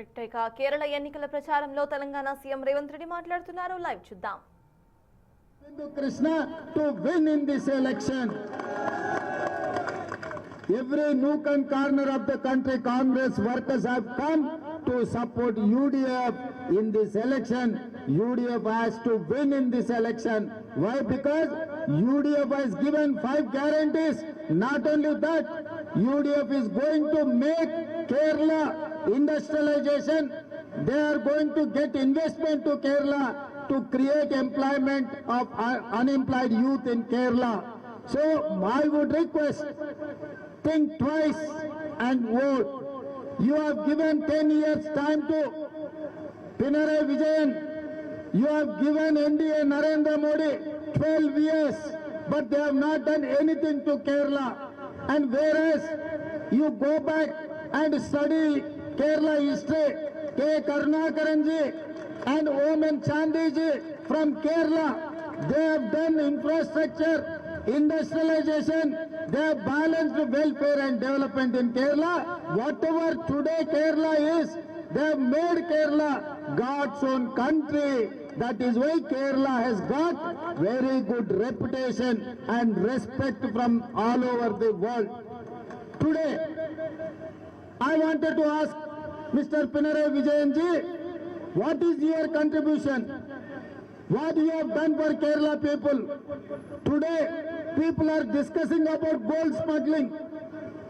ఇక కేరళ ఎన్నికల ప్రచారంలో తెలంగాణ సీఎం రేవంత్ రెడ్డి మాట్లాడుతున్నారు. లైవ్ చూద్దాం. Krishna to win in this election. Every nook and corner of the country, Congress workers have come to support UDF in this election. UDF has to win in this election. Why? Because UDF has given 5 guarantees. Not only that, UDF is going to make Kerala industrialization. They are going to get investment to Kerala to create employment of unemployed youth in Kerala. So I would request, think twice and vote. You have given 10 years time to Pinarayi Vijayan. You have given NDA Narendra Modi 12 years, but they have not done anything to Kerala. And whereas you go back and study Kerala history, K. Karunakaran ji and Omen Chandi ji from Kerala, they have done infrastructure, industrialization, they have balanced welfare and development in Kerala. Whatever today Kerala is, they have made Kerala God's own country. That is why Kerala has got very good reputation and respect from all over the world. Today, I wanted to ask Mr. Pinarayi Vijayan ji, what is your contribution? What you have done for Kerala people? Today, people are discussing about gold smuggling.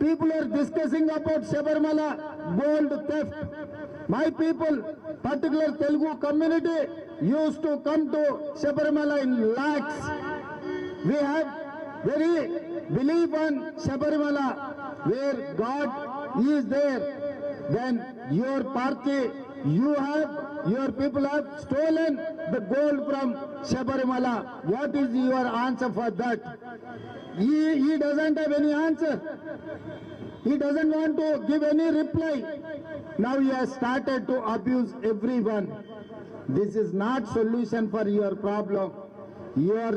People are discussing about Sabarimala gold theft. My people, particular Telugu community, used to come to Sabarimala in lakhs. We have very belief on Sabarimala, where God is there. Then your party, your people have stolen the gold from Sabarimala. What is your answer for that? He doesn't have any answer. He doesn't want to give any reply. Now he has started to abuse everyone. This is not solution for your problem. Your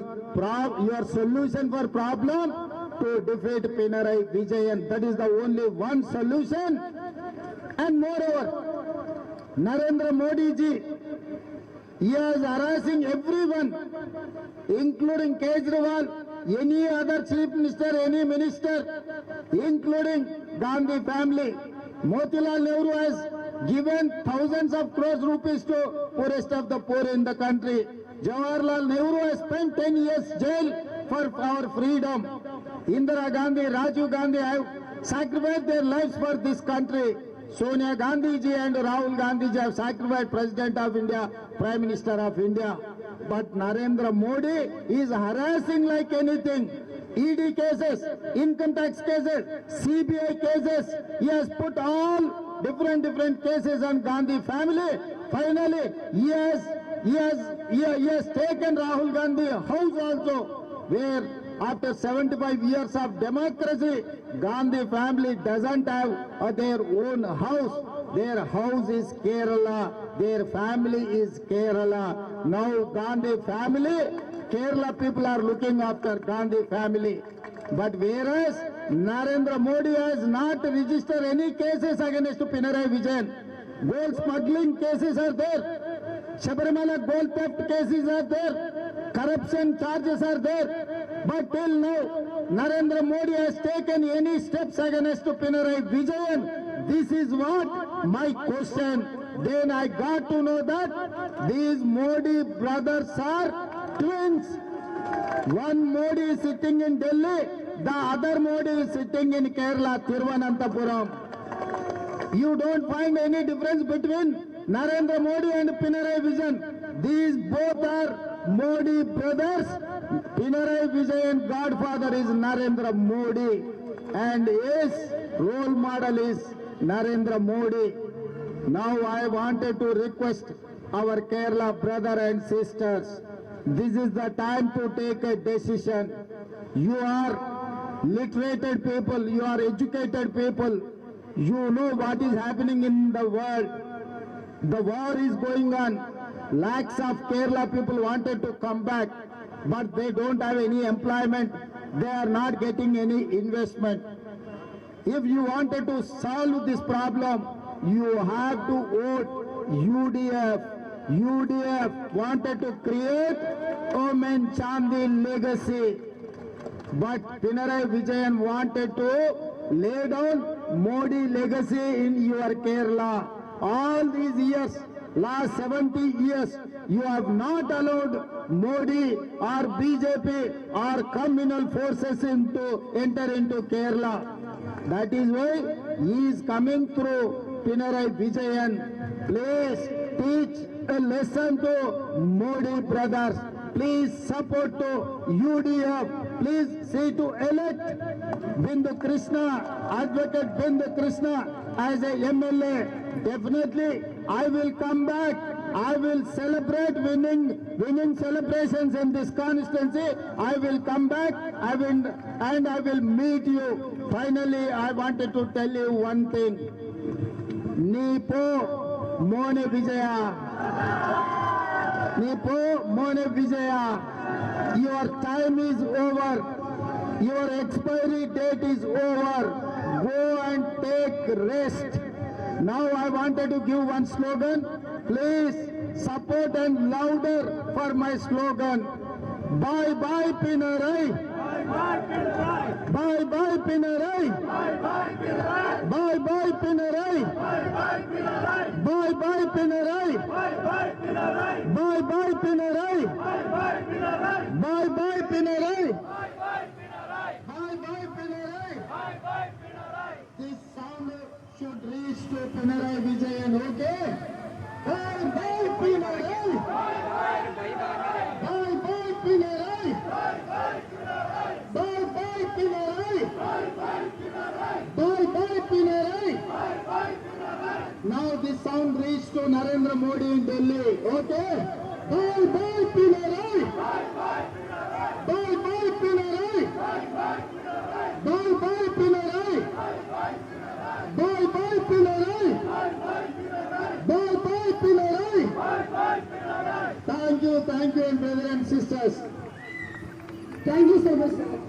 solution for problem to defeat Pinarayi Vijayan. That is the only one solution. And moreover, Narendra Modi ji, he is harassing everyone, including Kejriwal, any other chief minister, any minister, including Gandhi family. Motilal Nehru has given thousands of crores rupees to poorest of the poor in the country. Jawaharlal Nehru has spent 10 years jail for our freedom. Indira Gandhi, Rajiv Gandhi have sacrificed their lives for this country. Sonia Gandhi ji and Rahul Gandhi ji have sacrificed President of India, Prime Minister of India. But Narendra Modi is harassing like anything. ED cases, income tax cases, CBI cases. He has put all different cases on Gandhi family. Finally, he has taken Rahul Gandhi house also, where after 75 years of democracy, Gandhi family doesn't have their own house. Their house is Kerala. Their family is Kerala. Now Gandhi family, Kerala people are looking after Gandhi family. But whereas Narendra Modi has not registered any cases against Pinarayi Vijayan. Gold smuggling cases are there. Sabarimala gold theft cases are there. Corruption charges are there. But till now, Narendra Modi has taken any steps against Pinarayi Vijayan. This is what my question. Then I got to know that these Modi brothers are twins. One Modi is sitting in Delhi, the other Modi is sitting in Kerala, Thiruvananthapuram. You don't find any difference between Narendra Modi and Pinarayi Vijayan. These both are Modi brothers. Pinarayi Vijayan godfather is Narendra Modi and his role model is Narendra Modi. Now I wanted to request our Kerala brother and sisters, this is the time to take a decision. You are literated people, you are educated people, you know what is happening in the world. The war is going on. Lakhs of Kerala people wanted to come back, but they don't have any employment. They are not getting any investment. If you wanted to solve this problem, you have to vote UDF. UDF wanted to create Omen Chandi legacy, but Pinarayi Vijayan wanted to lay down Modi legacy in your Kerala. All these years, last 70 years, you have not allowed Modi or BJP or communal forces to enter into Kerala. That is why he is coming through Pinarayi Vijayan. Please teach a lesson to Modi brothers. Please support to UDF. Please see to elect Bindu Krishna, Advocate Bindu Krishna as a MLA. Definitely, I will come back. I will celebrate winning celebrations in this constituency. I will come back. I will meet you. Finally, I wanted to tell you one thing. Nipo Mone Vijaya. Nipo Mone Vijaya. Your time is over. Your expiry date is over. Go and take rest. Now I wanted to give one slogan. Please support and louder for my slogan. Bye bye Pinarayi. Bye bye Pinarayi. Bye bye Pinarayi. Bye bye Pinarayi. Bye bye Pinarayi. Bye bye Pinarayi. Bye bye Pinarayi. This sound should reach to Pinarayi Vijayan, okay? Bye bye Pinarayi. Bye bye Pinarayi. Bye bye Pinarayi. Bye bye Pinarayi. Now this sound reached to Narendra Modi in Delhi, okay? Bye bye Pinarayi. Bye bye Pinarayi. Bye bye Pinarayi. Bye bye Pinarayi. Bye bye Pinarayi. Thank you, and brothers and sisters. Thank you so much, sir.